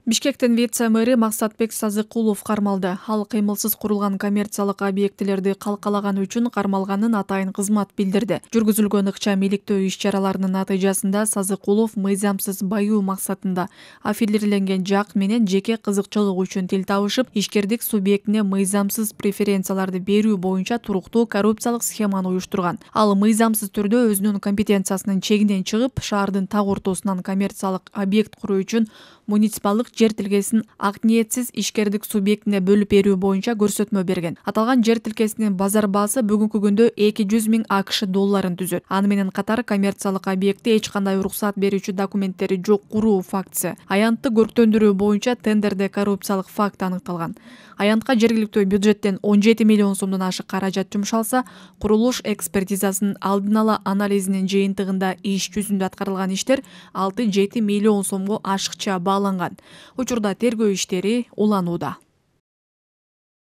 Бишкектин вице-мэри Максатбек Сазыкулов кармалды. Ал кыймылсыз курулган коммерциялык объектилерди калкалаган үчүн кармалганын атайын кызмат билдирди. Жүргүзүлгөн ыкчам иликтөө иш-чараларынын натыйжасында Сазыкулов мыйзамсыз баюу максатында аффилирленген жак менен жеке кызыкчылык үчүн тил табышып, ишкердик субъектине мыйзамсыз преференцияларды берүү боюнча туруктуу коррупциялык схеманы уюштурган. Ал мыйзамсыз түрдө өзүнүн компетенциясынын чегинен чыгып, шаардын так ортосунан коммерциялык объект куруу үчүн муниципалдык жер тилкесин ак ниетсиз ишкердик субъектине бөлүп берүү боюнча көрсөтмө берген. Аталган жер тилкесинин базар баасы бүгүнкү күндө 200 000 АКШ долларын түзөт. Аны менен катар коммерциялык объекти эч кандай уруксат берүүчү документтери жок куруу фактысы, аянтты көрктөндүрүү боюнча тендерде коррупциялык факт аныкталган. Аянтка жергиликтүү бюджеттен 17 миллион сомдон ашык каражат жумшалса, курулуш экспертизасынын алдын ала анализинин жыйынтыгында иш жүзүндө аткарылган иштер 6-7 миллион сомго ашыкча бааланган. Учурда тергөө иштери уланууда.